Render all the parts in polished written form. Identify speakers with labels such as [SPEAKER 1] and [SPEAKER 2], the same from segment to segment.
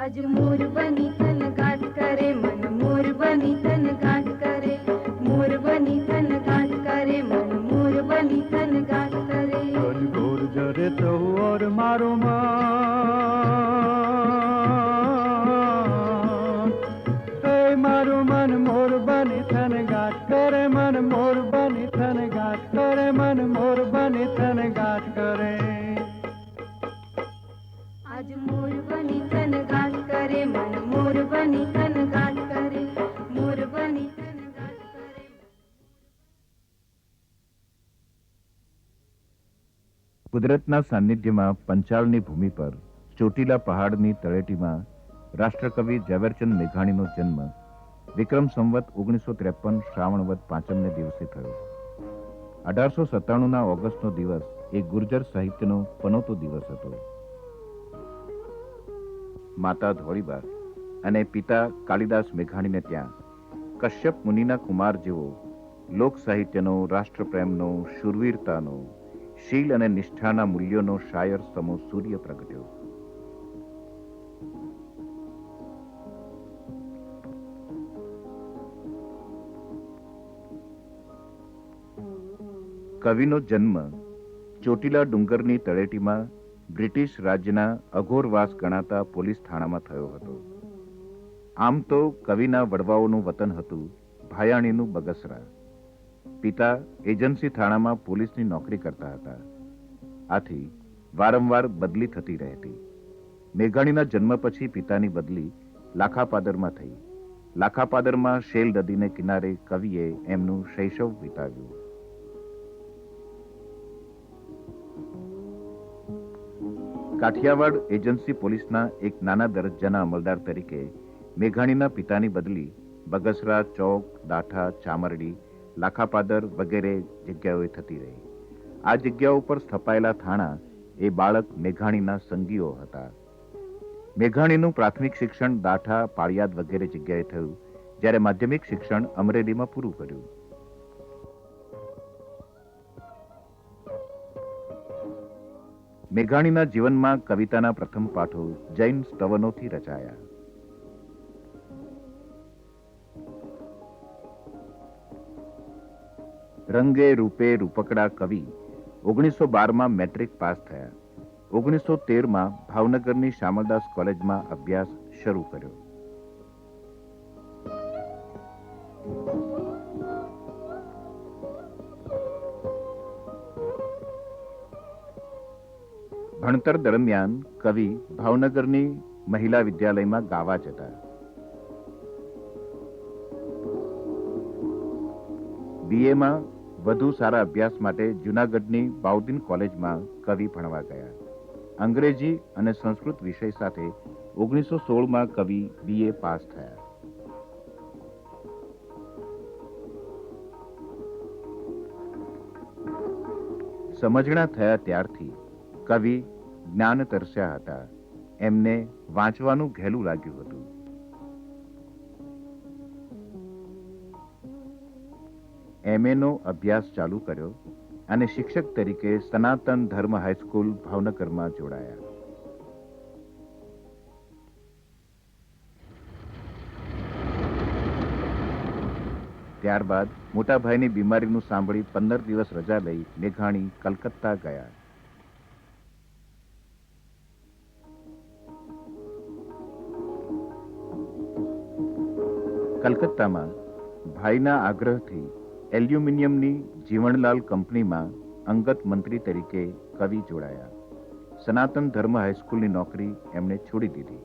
[SPEAKER 1] आज मोर बनी तन गाट करे मन मोर बनी तन गाट करे मोर बनी तन गाट करे मन मोर बनी तन गाट करे
[SPEAKER 2] घन घोर जरे तो और मारो मारो मन मोर बनी तन गाट करे मन मोर बनी तन गाट करे मन मोर बनी तन गाट करे
[SPEAKER 1] आज मोर बनी तन गाट करे मन मोर बनी तन गाट करे मोर बनी तन गाट करे।
[SPEAKER 3] કુદરતના સાનિધ્યમાં પંચાળની ભૂમિ પર ચોટીલા પહાડની તળેટીમાં રાષ્ટ્રકવિ ઝવેરચંદ મેઘાણીનો જન્મ વિક્રમ સંવત 1953 શ્રાવણ વદ 5મને દિવસે થયો. 1897ના ઓગસ્ટનો દિવસ એ ગુર્જર સાહિત્યનો પનોતો દિવસ હતો. માતા ધોળીબા અને પિતા કાલિદાસ મેઘાણીને ત્યાં કશ્યપ મુનિના કુમાર જેવો લોક સાહિત્યનો, રાષ્ટ્રપ્રેમનો, શૂરવીરતાનો, શીલ અને નિષ્ઠાના મૂલ્યોનો શાયર સમો સૂર્ય પ્રગટ્યો. કવિનો જન્મ ચોટીલા ડુંગરની તળેટીમાં બ્રિટિશ રાજ્યના અઘોરવાસ ગણાતા પોલીસ થાણામાં થયો હતો. આમ તો કવિના વડવાઓનું વતન હતું ભાયાણીનું બગસરા. પિતા એજન્સી થાણામાં પોલીસની નોકરી કરતા હતા. આથી વારંવાર બદલી થતી રહેતી. મેઘાણીના જન્મ પછી પિતાની બદલી લાખાપાદરમાં થઈ. લાખાપાદરમાં શેલ નદીને કિનારે કવિએ એમનું શૈશવ વિતાવ્યું. કાઠિયાવાડ એજન્સી પોલીસના એક નાના દરજ્જાના અમલદાર તરીકે મેઘાણીના પિતાની બદલી બગસરા, ચોક, દાઠા, ચામરડી, લાખાપાદર વગેરે જગ્યાઓએ થતી રહી. આ જગ્યાઓ પર સ્થપાયેલા થાણા એ બાળક મેઘાણીના સંગીઓ હતા. મેઘાણીનું પ્રાથમિક શિક્ષણ દાઠા, પાળિયાદ વગેરે જગ્યાએ થયું, જ્યારે માધ્યમિક શિક્ષણ અમરેલીમાં પૂરું કર્યું. મેઘાણીના જીવનમાં કવિતાના પ્રથમ પાઠો જૈન સ્તવનોથી રચાયા. રંગે રૂપે રૂપકડા કવિ 1912માં મેટ્રિક પાસ થયા. 1913માં ભાવનગરની શામળદાસ કોલેજમાં અભ્યાસ શરૂ કર્યો. ભણતર દરમિયાન કવિ ભાવનગરની મહિલા વિદ્યાલયમાં ગાવા જતા. બીએમાં વધુ સારા અભ્યાસ માટે જૂનાગઢની બાઉદીન કોલેજમાં કવિ ભણવા ગયા. અંગ્રેજી અને સંસ્કૃત વિષય સાથે 1916માં કવિ બીએ પાસ થયા. સમજણા થયા ત્યારથી કવિ જ્ઞાન તરસ્યા હતા. એમને વાંચવાનું ઘેલું લાગ્યું હતું. એમએનો અભ્યાસ ચાલુ કર્યો અને શિક્ષક તરીકે સનાતન ધર્મ હાઈસ્કૂલ ભાવનગરમાં જોડાયા. ત્યારબાદ મોટા ભાઈની બીમારીનું સાંભળી 15 દિવસ રજા લઈ મેઘાણી કલકત્તા ગયા. કલકત્તામાં ભાઈના આગ્રહથી એલ્યુમિનિયમની જીવણલાલ કંપનીમાં અંગત મંત્રી તરીકે કવિ જોડાયા. સનાતન ધર્મ હાઈસ્કૂલની નોકરી એમણે છોડી દીધી.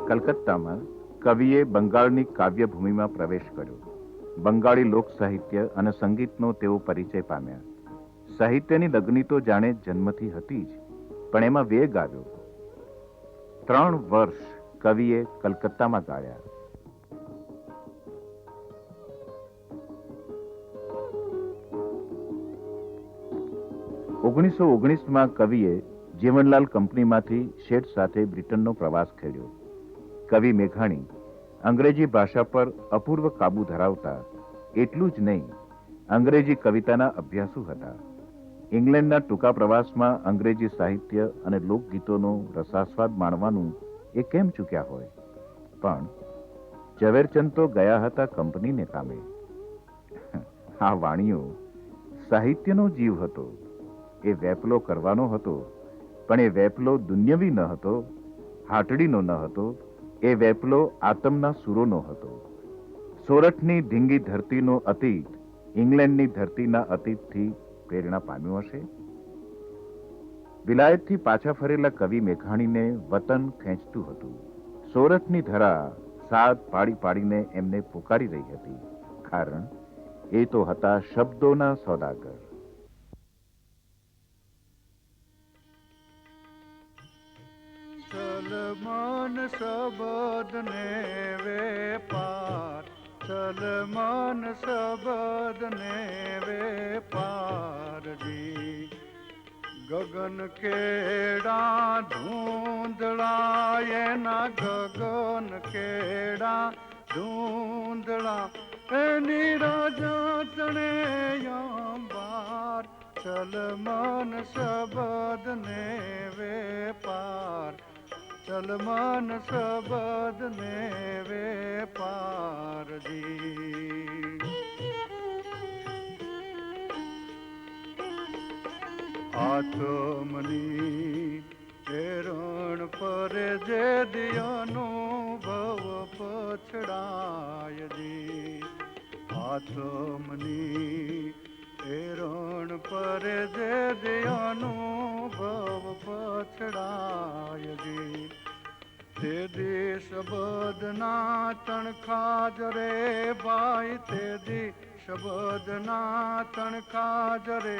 [SPEAKER 3] કલકત્તામાં કવિએ બંગાળની કાવ્યભૂમિમાં પ્રવેશ કર્યો. બંગાળી લોક સાહિત્ય અને સંગીતનો તેઓ પરિચય પામ્યા. સાહિત્યની લગ્ની તો જાણે જન્મથી હતી જ, પણ એમાં વેગ આવ્યો. 3 વર્ષ કવિએ કલકત્તામાં ગાળ્યા. ઓગણીસો 19માં કવિએ જીવનલાલ કંપનીમાંથી શેઠ સાથે બ્રિટનનો પ્રવાસ ખેડ્યો. કવિ મેઘાણી અંગ્રેજી ભાષા પર અપૂર્વ કાબુ ધરાવતા, એટલું જ નહીં, અંગ્રેજી કવિતાના અભ્યાસુ હતા. ઇંગ્લેન્ડના ટૂંકા પ્રવાસમાં અંગ્રેજી સાહિત્ય અને લોકગીતોનો રસાસ્વાદ માણવાનું એ કેમ ચૂક્યા હોય? પણ ઝવેરચંદ તો ગયા હતા કંપનીને કામે. આ વાણીઓ સાહિત્યનો જીવ હતો. એ વેપલો કરવાનો હતો, પણ એ વેપલો દુન્યવી ન હતો, હાટડીનો ન હતો. એ વેપલો આતમના સુરોનો હતો. સોરઠની ધીંગી ધરતીનો અતીત ઇંગ્લેન્ડની ધરતીના અતીતથી પ્રેરણા પામ્યું હશે. વિલાયતથી પાછા ફરેલા કવિ મેઘાણીને વતન ખેંચતું હતું. સોરઠની ધરા સાદ પાડી પાડીને એમને પુકારી રહી હતી, કારણ એ તો હતા શબ્દોના સોદાગર.
[SPEAKER 2] સલમાન શબદ ને વેપાર, સલમાન શબદ ને વેપારજી. ગગન કેડા ધૂંધળા એના, ગગન કેડા ધૂંધળા એની રાજા તણે અંબાર. સલમાન શબદ ને વેપાર, સલમાન શબદ ને વેપારજી. આત્મની હેરણ પર જે દિયાનુભવ પછડાયજી. આત્મની હેરણ પર જે દિયાનુભવ પછડાયજી. તે દી શબદના તણખા જરે ભાઈ, તે દી શબદના તણખા જરે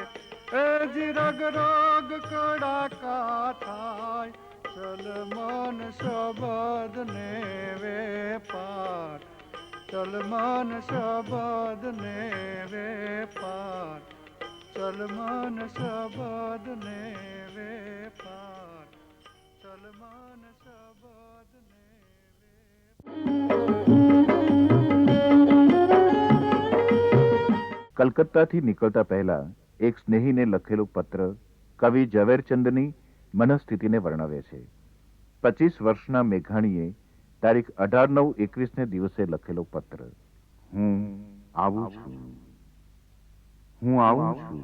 [SPEAKER 2] એજી રગ રગ કડાકા થાય. સલમાન શબદ ને વેપાર, સલમાન શબદ ને વેપાર, સલમાન શબદ ને વેપાર, સલમાન શબદ ને વેપાર.
[SPEAKER 3] કલકત્તાથી નીકળતા પહેલા એક સ્નેહીને લખેલો પત્ર કવિ ઝવેરચંદની મનસ્થિતિને વર્ણવે છે. 25 વર્ષના મેઘાણીએ તારીખ 18/9/21 દિવસે લખેલો પત્ર. હું આવું છું, હું આવું છું.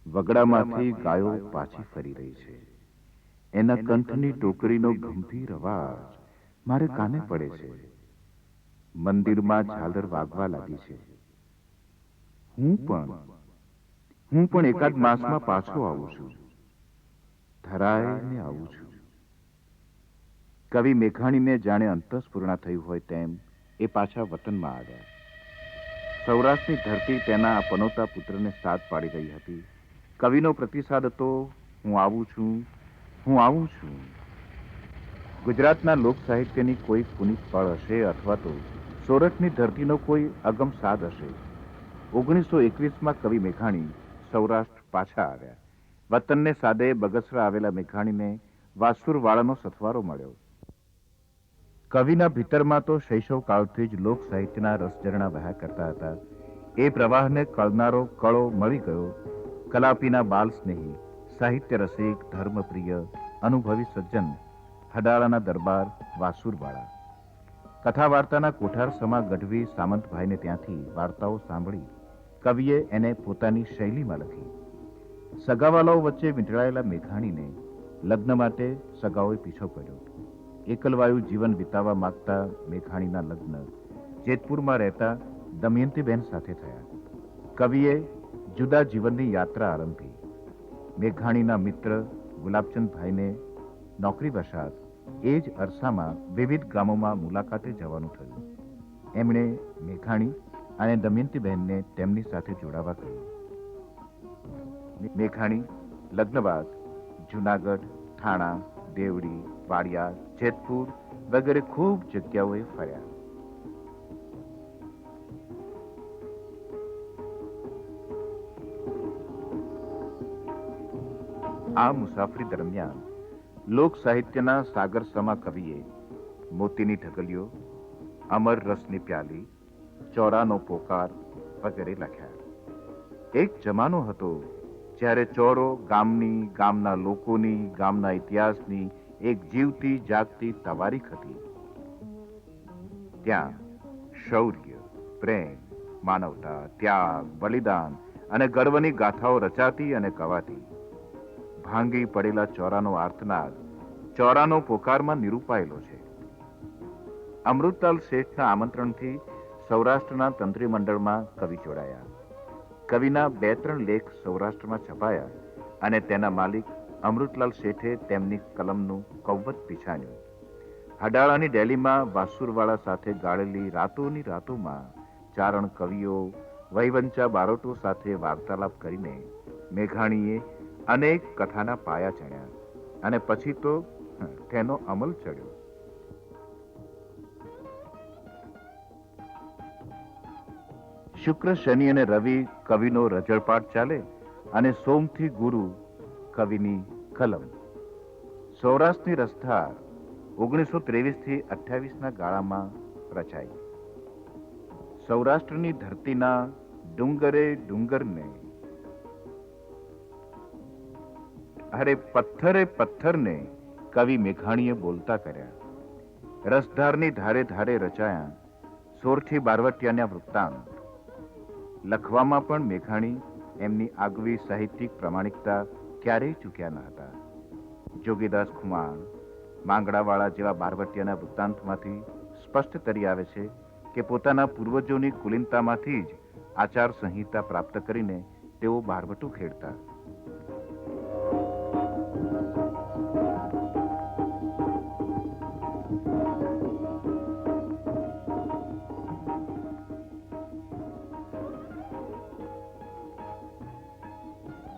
[SPEAKER 3] વગડામાંથી ગાયો પાછી ફરી રહી છે. એના કંઠની ટોકરીનો ગંભીર અવાજ મારે કાને પડે છે. મંદિરમાં ઝાલર વાગવા લાગી છે. હું પણ એકાદ માસમાં પાછો આવું છું, ધરાઈને આવું છું. કવિ મેઘાણીને જાણે અંતઃસ્ફુરણા થયું હોય તેમ એ પાછા વતનમાં આવ્યા. સૌરાષ્ટ્રની ધરતી તેના આ પનોતા પુત્રને સાથ પાડી રહી હતી. કવિનો પ્રતિસાદ હતો, હું આવું છું, હું આવું છું. ગુજરાતના લોક સાહિત્યની કોઈ પુનિત પળ હશે, અથવા તો સોરઠની ધરતીનો કોઈ અગમ સાદ હશે. 1921માં કવિ મેઘાણી સૌરાષ્ટ્ર પાછા આવ્યા. વતનને સાદે બગસરા આવેલા મેઘાણીને વાસુરવાળાનો સથવારો મળ્યો. કવિના ભીતરમાં તો શૈશવ કાળથી જ લોક સાહિત્યના રસઝરણા વહ્યા કરતા હતા. એ પ્રવાહને કળનારો કળો મળી ગયો. કલાપીના બાલ સ્નેહી, સાહિત્ય રસિક, ધર્મપ્રિય, અનુભવી સજ્જન હડાળાના દરબાર વાસુરવાળા. કથા વાર્તાના કોઠાર સમા ગઢવી સામંતભાઈને ત્યાંથી વાર્તાઓ સાંભળી કવિએ એને પોતાની શૈલીમાં લખી. સગાવાલાઓ વચ્ચે વીંટળાયેલા મેઘાણીને લગ્ન માટે સગાઓએ પીછો કર્યો. એકલવાયુ જીવન વિતાવવા માંગતા મેઘાણીના લગ્ન જેતપુરમાં રહેતા દમયંતીબેન સાથે થયા. કવિએ જુદા જીવનની યાત્રા આરંભી. મેઘાણીના મિત્ર ગુલાબચંદભાઈને નોકરી વશાત એ જ અરસામાં વિવિધ ગામોમાં મુલાકાતે જવાનું થયું. એમણે મેઘાણી અને દમયંતીબહેનને તેમની સાથે જોડાવા કહ્યું. મેઘાણી લગ્ન બાદ જુનાગઢ, થાણા, દેવડી, વાડિયા, જેતપુર વગેરે ખૂબ જગ્યાઓએ ફર્યા. આ મુસાફરી દરમિયાન લોક સાહિત્યના સાગર સમા કવિએ મોતીની ઢગલીઓ, અમર રસની પ્યાલી, ચોરાનો પોકાર વગેરે લખ્યા. એક જમાનો હતો જ્યારે ચોરો ગામની, ગામના લોકોની, ગામના ઇતિહાસની એક જીવતી જાગતી તવારીખ હતી. ત્યાં શૌર્ય, પ્રેમ, માનવતા, ત્યાગ, બલિદાન અને ગર્વની ગાથાઓ રચાતી અને કવાતી. ભાંગી પડેલા ચોરાનો આર્તનાદ ચોરાનો પોકારમાં નિરૂપાયેલો છે. અમૃતલાલ શેઠના આમંત્રણથી સૌરાષ્ટ્રના તંત્રી મંડળમાં કવિ જોડાયા. કવિના 2-3 લેખ સૌરાષ્ટ્રમાં છપાયા અને તેના માલિક અમૃતલાલ શેઠે તેમની કલમનું કૌવત પીછાણ્યું. હડાળાની ડેલીમાં વાસુરવાળા સાથે ગાળેલી રાતોની રાતોમાં ચારણ કવિઓ, વહીવંચા બારોટો સાથે વાર્તાલાપ કરીને મેઘાણીએ અનેક કથાના પાયા ચણ્યા અને પછી તો તેનો અમલ ચડ્યો. શુક્ર, શનિ અને રવિ કવિનો રજળપાટ ચાલે અને સોમથી ગુરુ કવિની કલમ. સૌરાષ્ટ્રની રસધાર 1923 થી 28ના ગાળામાં રચાઈ. સૌરાષ્ટ્રની ધરતીના ડુંગરે ડુંગરને, અરે પથ્થરે પથ્થરને કવિ મેઘાણીએ બોલતા કર્યા. રસધારની ધારે ધારે રચાયા સોરઠી બારવટિયાના વૃત્તાંત. લખવામાં પણ મેઘાણી એમની આગવી સાહિત્યિક પ્રમાણિકતા ક્યારેય ચૂક્યા ન હતા. જોગીદાસ ખુમાણ, માંગડાવાળા જેવા બારવટિયાના વૃત્તાંતમાંથી સ્પષ્ટ તરી આવે છે કે પોતાના પૂર્વજોની કુલીનતામાંથી જ આચાર સંહિતા પ્રાપ્ત કરીને તેઓ બારવટું ખેડતા.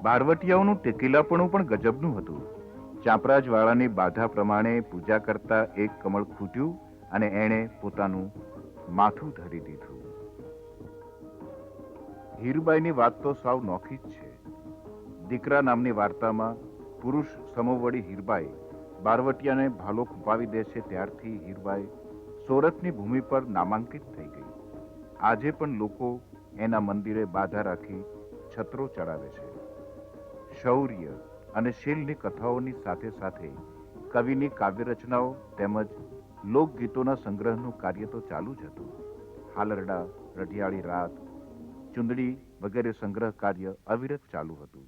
[SPEAKER 3] બારવટિયાઓનું ટેકીલાપણું પણ ગજબનું હતું. ચાંપરાજવાળાની બાધા પ્રમાણે પૂજા કરતા એક કમળ ખૂટ્યું અને એણે પોતાનું માથું ધરી દીધું. હીરુબાઈની વાત તો સાવ નોખી જ છે. દીકરા નામની વાર્તામાં પુરુષ સમોવડી હીરબાઈ બારવટિયાને ભાલો ખૂંપાવી દે છે ત્યારથી હીરબાઈ સોરઠની ભૂમિ પર નામાંકિત થઈ ગઈ. આજે પણ લોકો એના મંદિરે બાધા રાખી છત્રો ચડાવે છે. શૌર્ય અને શીલની કથાઓની સાથે સાથે કવિની કાવ્ય રચનાઓ તેમજ લોકગીતોના સંગ્રહનું કાર્ય તો ચાલુ જ હતું. હાલરડા, રઢિયાળી રાત, ચુંદડી વગેરે સંગ્રહ કાર્ય અવિરત ચાલુ હતું.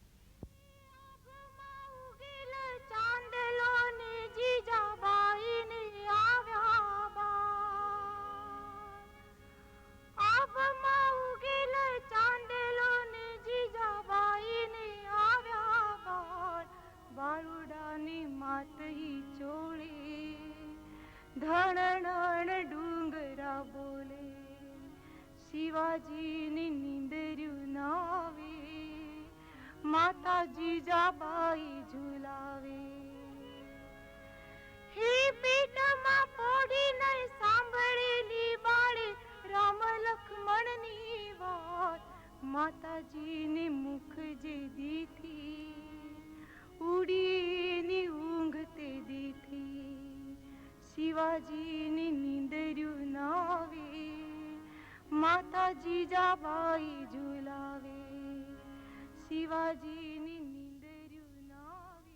[SPEAKER 1] ધણણ ડુંગરા બોલે, શિવાજીની નીંદર્યું નાવે, માતા જીજાબાઈ ઝુલાવે. હે પેટમાં પોડીને સાંભળેલી બાળે રામ લક્ષ્મણની વાત, માતાજીને મુખ જે દીથી ઉડીની ઊંઘ તે દીથી. શિવાજીની નીંદર્યું નાવે, માતા જીજાબાઈ ઝુલાવે. શિવાજીની નીંદર્યું નાવે,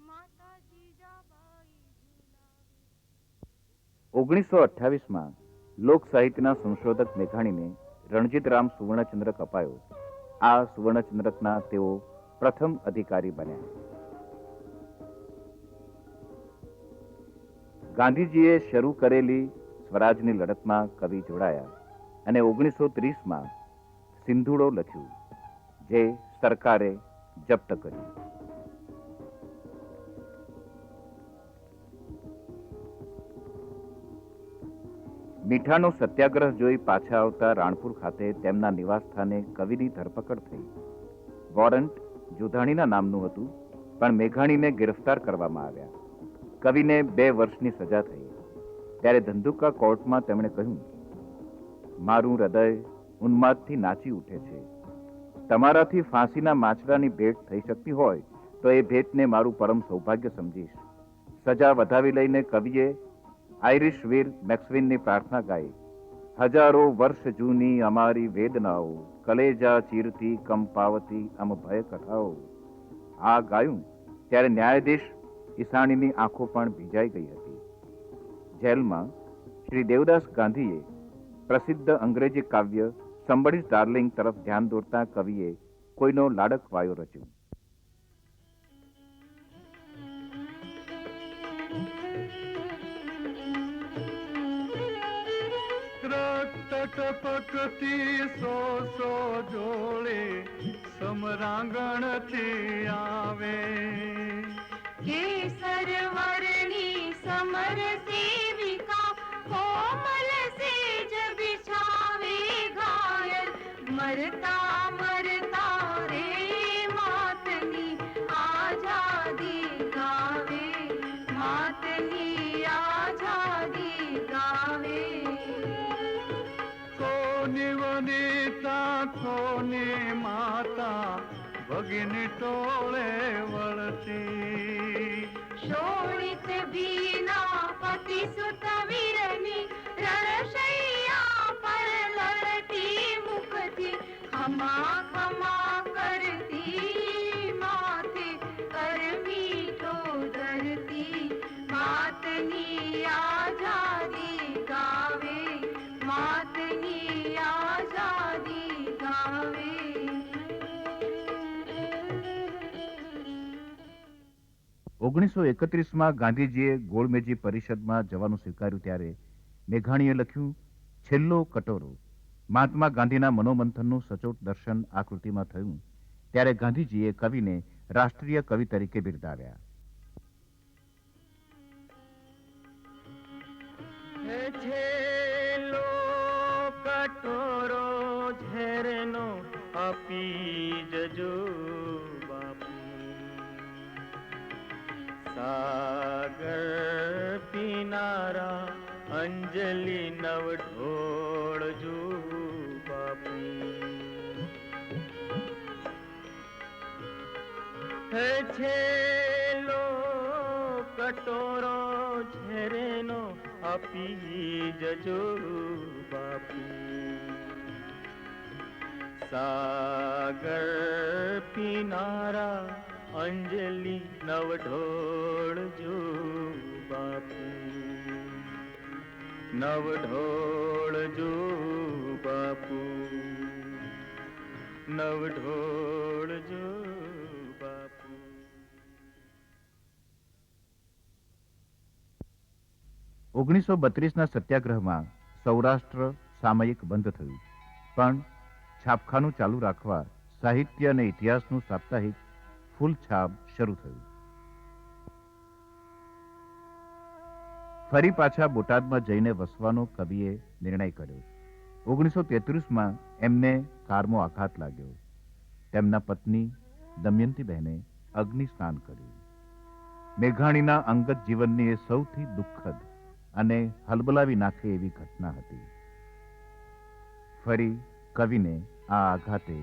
[SPEAKER 1] માતા જીજાબાઈ ઝુલાવે.
[SPEAKER 3] 1928માં લોક સાહિત્યના સંશોધક મેઘાણીને રણજીતરામ સુવર્ણચંદ્રક અપાયો. આ સુવર્ણચંદ્રકના તેઓ પ્રથમ અધિકારી બન્યા. ગાંધીજીએ શરૂ કરેલી સ્વરાજની લડતમાં કવિ જોડાયા અને 1930માં સિંધુડો લખ્યું, જે સરકારે જપ્ત કર્યું. મીઠાનો સત્યાગ્રહ જોઈ પાછા આવતા રાણપુર ખાતે તેમના નિવાસસ્થાને કવિની ધરપકડ થઈ. વોરંટ જુધાણીના નામનું હતું, પણ મેઘાણીને ગિરફ્તાર કરવામાં આવ્યા. કવિને 2 વર્ષની સજા થઈ. ત્યારે ધંધુકા કોર્ટમાં તેમણે કહ્યું, મારું હૃદય ઉન્માદથી નાચી ઉઠે છે. તમારાથી ફાંસીના માછલાની ભેટ થઈ શકતી હોય તો એ ભેટને મારું પરમ સૌભાગ્ય સમજીશ. સજા વધાવી લઈને કવિએ આઇરિશ વીર મેક્સવિનની પ્રાર્થના ગાઈ, હજારો વર્ષ જૂની અમારી વેદનાઓ, કલેજા ચીરથી કંપાવતી અમ ભય કથાઓ. આ ગાયું ત્યારે ન્યાયાધીશ ઈસાણીની આંખો પણ ભીજાઈ ગઈ હતી. જેલમાં શ્રી દેવદાસ ગાંધીએ પ્રસિદ્ધ અંગ્રેજી કાવ્ય સમબડીઝ ડાર્લિંગ તરફ ધ્યાન દોરતા કવિએ કોઈનો લાડક વાયો રચ્યો.
[SPEAKER 2] રક્ત ટપકતી સો જોડે સમરાંગણ થી આવે,
[SPEAKER 1] केसर वर्णी समर सेविका कोमल सेज बिछावे घायल मरता मरता रे मातनी आजादी गावे, मातनी आजादी गावे.
[SPEAKER 2] કોની વનિતા કોની માતા ભગિની ટોળે વળતી,
[SPEAKER 1] शोणित बीना पति सुत वीरनी रणशैया पर लड़ती मुखती खमा खमा करती माथे कर मीठो धरती, मातनी आजादी गावे, मातनी आजादी गावे.
[SPEAKER 3] 1931માં ગાંધીજીએ ગોળમેજી પરિષદમાં જવાનું સ્વીકાર્યું ત્યારે મેઘાણીએ લખ્યું, છેલ્લો કટોરો. મહાત્મા ગાંધીના મનોમંથનનું સચોટ દર્શન આ કૃતિમાં થયું ત્યારે ગાંધીજીએ કવિને રાષ્ટ્રીય કવિ તરીકે બિરદાવ્યા.
[SPEAKER 2] છેલ્લો કટોરો ઝેરનો આપી જજો બાપુ, સાગર પીનારા અંજલિ નવ ઢોળજો બાપુ. હે છેલ્લો કટોરો ઝેરનો આપી જજો બાપુ, સાગર પીનારા અંજલિ નવ ઢોળજો બાપુ, નવ ઢોળજો બાપુ, નવ ઢોળજો બાપુ.
[SPEAKER 3] 1932ના સત્યાગ્રહમાં સૌરાષ્ટ્ર સામયિક બંધ થયું, પણ છાપખાનું ચાલુ રાખવા સાહિત્ય અને ઇતિહાસનું સાપ્તાહિક ફૂલછાપ શરૂ થયું. ફરી પાછા બોટાદમાં જઈને વસવાનો કવિએ નિર્ણય કર્યો. 1933માં એમને કારમો આઘાત લાગ્યો. તેમના પત્ની દમયંતીબહેને અગ્નિ સ્નાન કર્યું. મેઘાણીના અંગત જીવનની એ સૌથી દુઃખદ અને હલબલાવી નાખે એવી ઘટના હતી. ફરી કવિને આ આઘાતે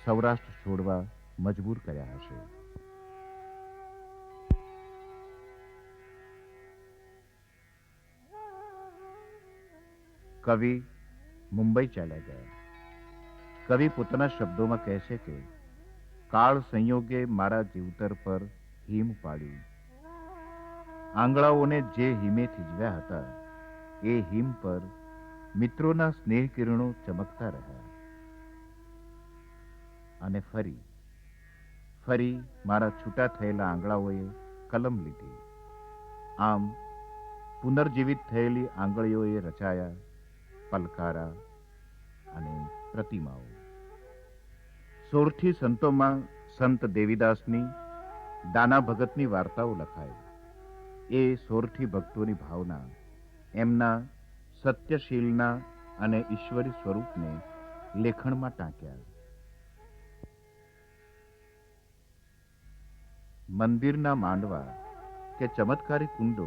[SPEAKER 3] સૌરાષ્ટ્ર છોડવા મજબૂર કર્યા હશે. કવિ મુંબઈ ચાલ્યા ગયા. કવિ પોતાના શબ્દોમાં કહે છે કે કાળ સંયોગે મારા જીવતર પર હિમ પાડ્યું. આંગળાઓને જે હિમે થીજવ્યા હતા એ હિમ પર મિત્રોના સ્નેહ કિરણો ચમકતા રહ્યા. અને ફરી ફરી મારા છૂટા થયેલા આંગળાઓએ કલમ લીધી. આમ પુનર્જીવિત થયેલી આંગળીઓએ રચાયા પલકારા અને પ્રતિમાઓ. સોરઠી સંતોમાં સંત દેવીદાસની, દાના ભગતની વાર્તાઓ લખાય. એ સોરઠી ભક્તોની ભાવના એમના સત્યશીલના અને ઈશ્વરી સ્વરૂપને લેખણમાં ટાંક્યા. મંદિરના માંડવા કે ચમત્કારી કુંડો,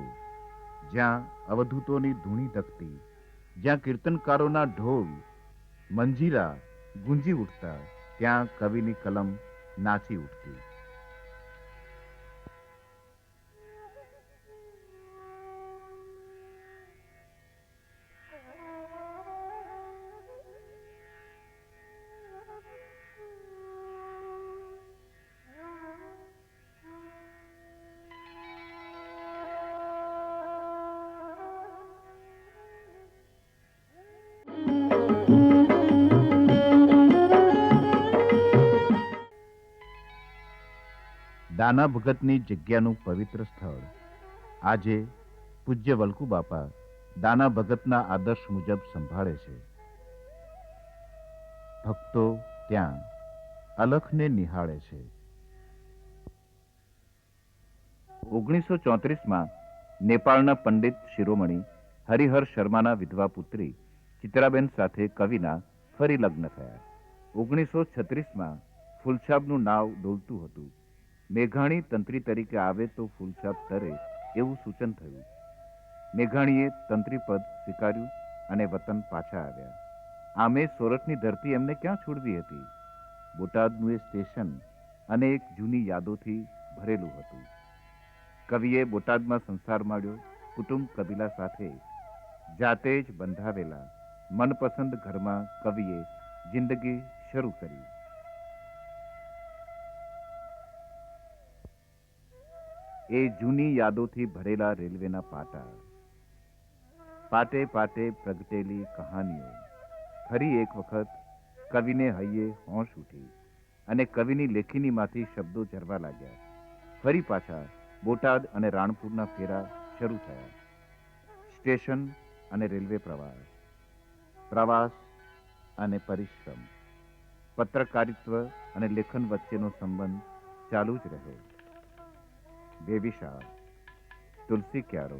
[SPEAKER 3] જ્યાં અવધૂતોની ધૂણી ધકતી, જ્યાં કીર્તનકારોના ઢોલ મંજીરા ગુંજી ઉઠતા, ત્યાં કવિની કલમ નાચી ઉઠતી. દાના ભગતની જગ્યાનું પવિત્ર સ્થળ આજે પૂજ્ય વલ્કુ બાપા દાના ભગતના આદર્શ મુજબ સંભાળે છે. ભક્તો ત્યાં અલખને નિહાળે છે. 1934માં નેપાળના પંડિત શિરોમણી હરિહર શર્માના વિધવા પુત્રી ચિત્રાબેન સાથે કવિના ફરી લગ્ન થયા. 1936માં ફૂલછાબનું નાવ ડોલતું હતું. મેઘાણી તંત્રી તરીકે આવે તો ફૂલછાપ તરે એવું સૂચન થયું. મેઘાણીએ તંત્રી પદ સ્વીકાર્યું અને વતન પાછા આવ્યા. આમે સોરઠની ધરતી એમને ક્યાં છોડવી હતી? બોટાદનું એ સ્ટેશન અને એક જૂની યાદોથી ભરેલું હતું. કવિએ બોટાદમાં સંસાર માંડ્યો. કુટુંબ કબીલા સાથે જાતે જ બંધાવેલા મનપસંદ ઘરમાં કવિએ જિંદગી શરૂ કરી. એ જૂની યાદોથી ભરેલા રેલવેના પાટા, પાટે પાટે પ્રગટેલી કહાનીઓ ફરી એક વખત કવિને હૈયે હોંશ ઉઠી અને કવિની લેખીનીમાંથી શબ્દો ઝરવા લાગ્યા. ફરી પાછા બોટાદ અને રાણપુરના ફેરા શરૂ થયા. સ્ટેશન અને રેલવે પ્રવાસ, પ્રવાસ અને પરિશ્રમ, પત્રકારિત્વ અને લેખન વચ્ચેનો સંબંધ ચાલુ જ રહ્યો. બેબીશાળ, તુલસી ક્યારો,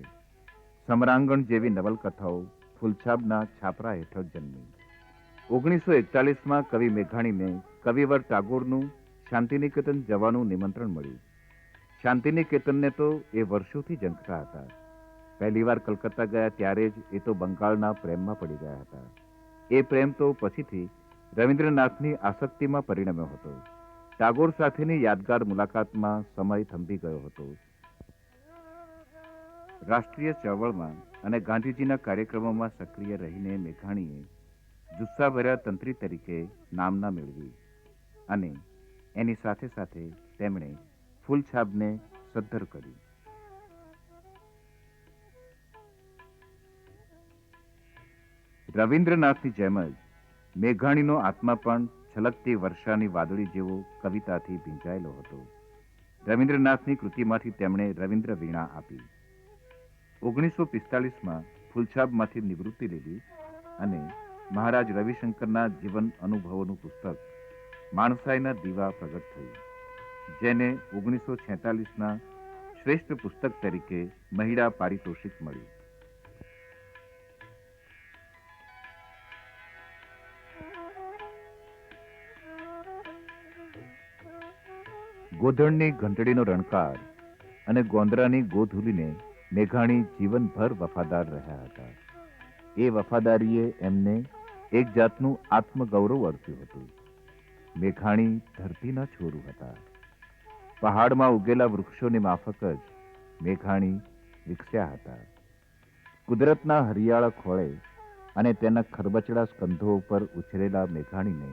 [SPEAKER 3] સમરાંગણ જેવી નવલકથાઓ ફૂલછાબના છાપરા હેઠળ જન્મી. 1941માં કવિ મેઘાણીને કવિવર ટાગોરનું શાંતિનિકેતન જવાનું નિમંત્રણ મળ્યું. શાંતિનિકેતનને તો એ વર્ષોથી ઝંખતા હતા. પહેલીવાર કલકત્તા ગયા ત્યારે જ એ તો બંગાળના પ્રેમમાં પડી ગયા હતા. એ પ્રેમ તો પછીથી રવિન્દ્રનાથની આસક્તિમાં પરિણમ્યો હતો. ટાગોર સાથેની યાદગાર મુલાકાતમાં સમય થંભી ગયો હતો. રાષ્ટ્રીય ચળવળમાં અને ગાંધીજીના કાર્યક્રમોમાં સક્રિય રહીને મેઘાણીએ જુસ્સાભર્યા તંત્રી તરીકે નામના મેળવી અને એની સાથે સાથે તેમણે ફૂલછાબને સદ્ધર કરી. રવિન્દ્રનાથની જેમ જ મેઘાણીનો આત્મા પણ છલકતી વર્ષાની વાદળી જેવો કવિતાથી ભીંજાયેલો હતો. રવિન્દ્રનાથની કૃતિમાંથી તેમણે રવિન્દ્ર વીણા આપી. 1945માં ફૂલછાબમાંથી નિવૃત્તિ લીધી અને મહારાજ રવિશંકરના જીવન અનુભવોનું પુસ્તક માણસાઈના દીવા પ્રગટ થયું, જેને 1946ના શ્રેષ્ઠ પુસ્તક તરીકે મહિલા પારિતોષિક મળ્યું. ગોધણની ઘંટડીનો રણકાર અને ગોંદરાની ગોધૂલીને મેઘાણી જીવનભર વફાદાર રહ્યા હતા. એ વફાદારીએ એમને એક જાતનું આત્મગૌરવ અર્પ્યું હતું. મેઘાણી ધરતીના છોરું હતા. પહાડમાં ઉગેલા વૃક્ષોની માફક જ મેઘાણી વિકસ્યા હતા. કુદરતના હરિયાળા ખોળે અને તેના ખરબચડા સ્કંધો ઉપર ઉછરેલા મેઘાણીને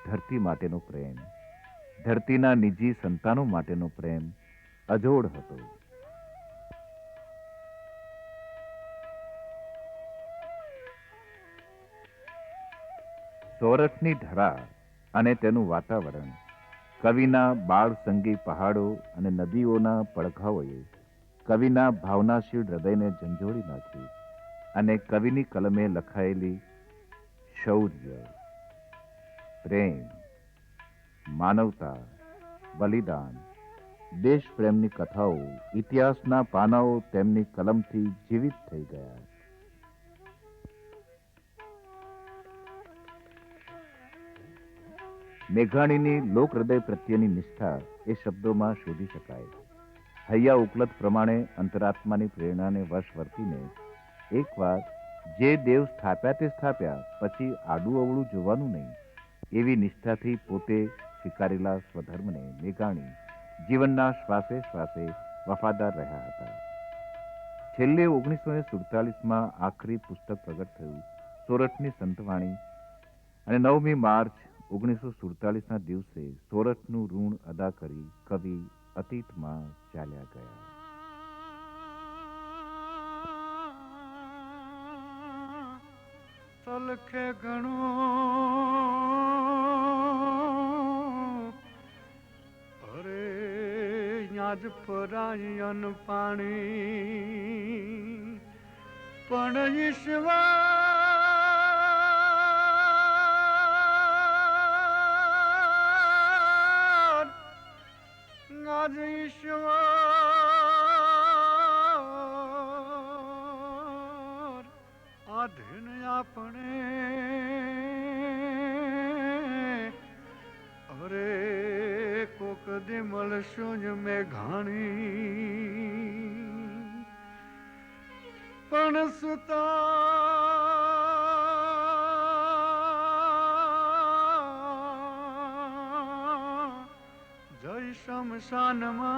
[SPEAKER 3] ધરતી માટેનો પ્રેમ, ધરતીના નિજી સંતાનો માટેનો પ્રેમ અજોડ હતો. સોરઠની ધરા અને તેનું વાતાવરણ, કવિના બાળ સંગી પહાડો અને નદીઓના પડઘાઓએ કવિના ભાવનાશીલ હૃદયને ઝંઝોળી નાખ્યું અને કવિની કલમે લખાયેલી શૌર્ય, પ્રેમ, માનવતા, બલિદાન, દેશ પ્રેમની કથાઓ, ઇતિહાસના પાનાઓ તેમની કલમથી જીવિત થઈ ગયા. મેઘાણીની લોક હૃદય પ્રત્યેની નિષ્ઠા એ શબ્દોમાં શોધી શકાય. હૈયા ઉકલત પ્રમાણે અંતરાત્માની પ્રેરણાને વશ વર્તીને એકવાર જે દેવ સ્થાપ્યા તે સ્થાપ્યા, પછી આડું અવળું જોવાનું નહીં, એવી નિષ્ઠાથી પોતે સ્વીકારેલા સ્વધર્મને મેઘાણી જીવનના શ્વાસે શ્વાસે વફાદાર રહ્યા હતા. છેલ્લે 1947માં આખરી પુસ્તક પ્રગટ થયું, સોરઠની સંતવાણી, અને 9મી માર્ચ 1947ના દિવસે સોરઠનું ઋણ અદા કરી કવિ અતીતમાં ચાલ્યા ગયા.
[SPEAKER 2] સલખે ઘણો અરે યાદ પરાય અન પાણી પણ ઈશ્વર આજ ઈશ્વર આધીન આપણે અરે કોક દી મળશું જ મેઘાણી પણ સુતા જય શમશાનમાં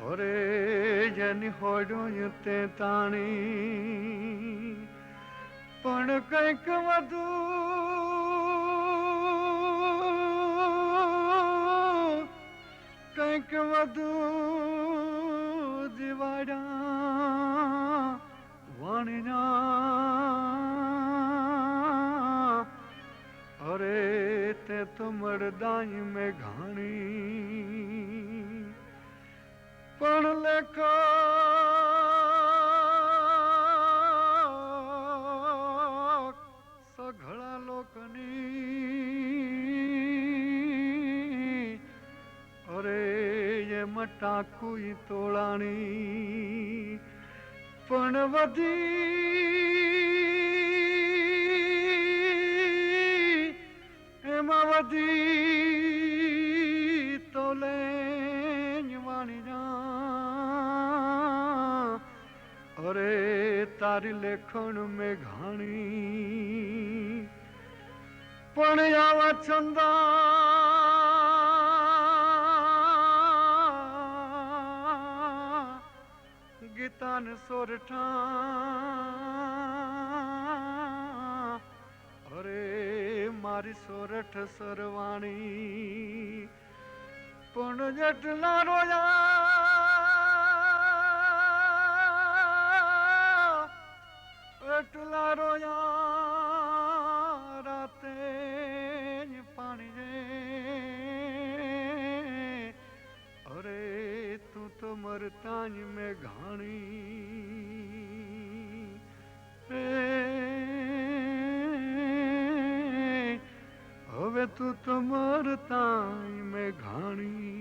[SPEAKER 2] અરે જેની હોડું તે તાણી પણ કંઈક વધુ કંઈક વધુ દિવાળા વાણીના અરે તે તો મરદાઈ મેં ઘાણી પણ લેખો સઘળા લોકની અરે એમાં ટાંકુઈ તોળાણી પણ વધી એમાં વધી તોલે વાણી જા અરે તારી લેખણ મેં ઘાણી પણ આવા છંદા ગીતાન સોરઠા અરે મારી સોરઠ સરવાણી પણ જેટલા રોયા એટલા રોયા રાતે પાણી રે અરે તું તો મરતા જ મેં ઘાણી હવે તું તો મરતા મેં ઘાણી